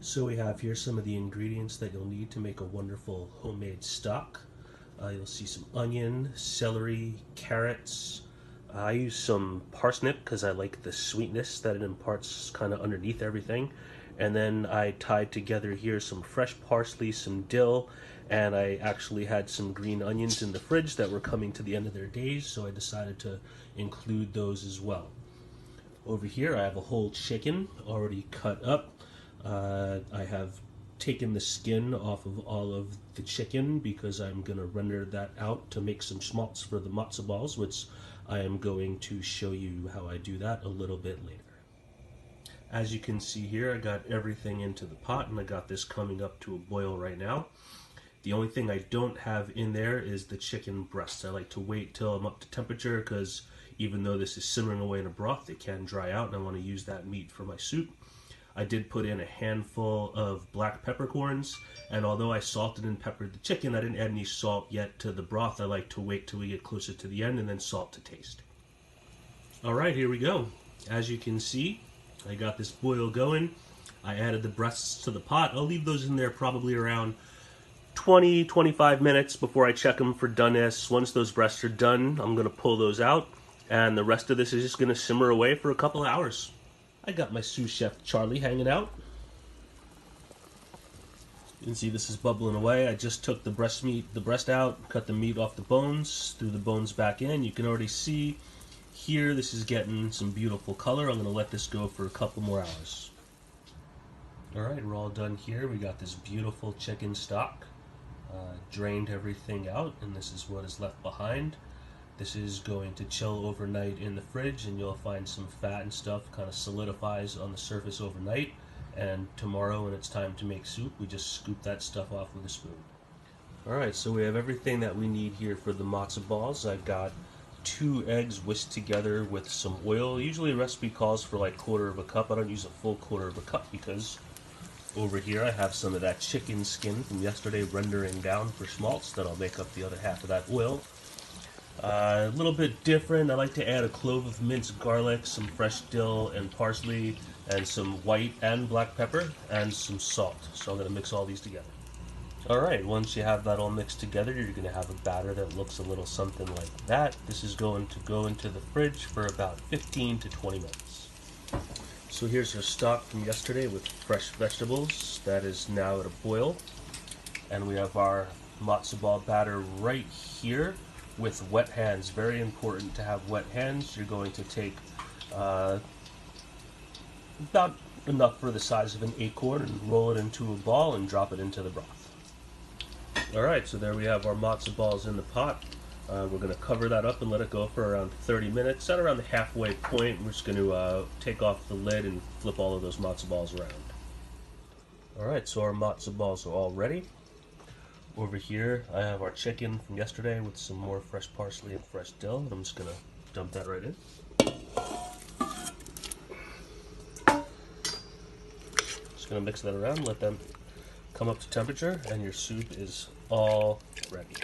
So we have here some of the ingredients that you'll need to make a wonderful homemade stock. You'll see some onion, celery, carrots. I use some parsnip because I like the sweetness that it imparts kind of underneath everything. And then I tied together here some fresh parsley, some dill, and I actually had some green onions in the fridge that were coming to the end of their days, so I decided to include those as well. Over here I have a whole chicken already cut up. I have taken the skin off of all of the chicken because I'm going to render that out to make some schmaltz for the matzo balls, which I am going to show you how I do that a little bit later. As you can see here, I got everything into the pot and I got this coming up to a boil right now. The only thing I don't have in there is the chicken breasts. I like to wait till I'm up to temperature because even though this is simmering away in a broth, it can dry out and I want to use that meat for my soup. I did put in a handful of black peppercorns, and although I salted and peppered the chicken, I didn't add any salt yet to the broth. I like to wait till we get closer to the end and then salt to taste. Alright, here we go. As you can see, I got this boil going. I added the breasts to the pot. I'll leave those in there probably around 20-25 minutes before I check them for doneness. Once those breasts are done, I'm going to pull those out, and the rest of this is just going to simmer away for a couple of hours. I got my sous chef Charlie hanging out. You can see this is bubbling away. I just took the breast out, cut the meat off the bones, threw the bones back in. You can already see here this is getting some beautiful color. I'm going to let this go for a couple more hours. Alright, we're all done here. We got this beautiful chicken stock. Drained everything out, and this is what is left behind. This is going to chill overnight in the fridge, and you'll find some fat and stuff kind of solidifies on the surface overnight. And tomorrow when it's time to make soup, we just scoop that stuff off with a spoon. Alright, so we have everything that we need here for the matzo balls. I've got 2 eggs whisked together with some oil. Usually a recipe calls for like 1/4 of a cup. I don't use a full 1/4 of a cup because over here I have some of that chicken skin from yesterday rendering down for schmaltz that I'll make up the other half of that oil. A little bit different, I like to add a clove of minced garlic, some fresh dill and parsley, and some white and black pepper, and some salt. So I'm going to mix all these together. Alright, once you have that all mixed together, you're going to have a batter that looks a little something like that. This is going to go into the fridge for about 15 to 20 minutes. So here's our stock from yesterday with fresh vegetables. That is now at a boil. And we have our matzo ball batter right here with wet hands. Very important to have wet hands. You're going to take about enough for the size of an acorn and roll it into a ball and drop it into the broth. Alright, so there we have our matzo balls in the pot. We're going to cover that up and let it go for around 30 minutes. At around the halfway point, we're just going to take off the lid and flip all of those matzo balls around. Alright, so our matzo balls are all ready. Over here, I have our chicken from yesterday with some more fresh parsley and fresh dill. And I'm just going to dump that right in. Just going to mix that around, let them come up to temperature, and your soup is all ready.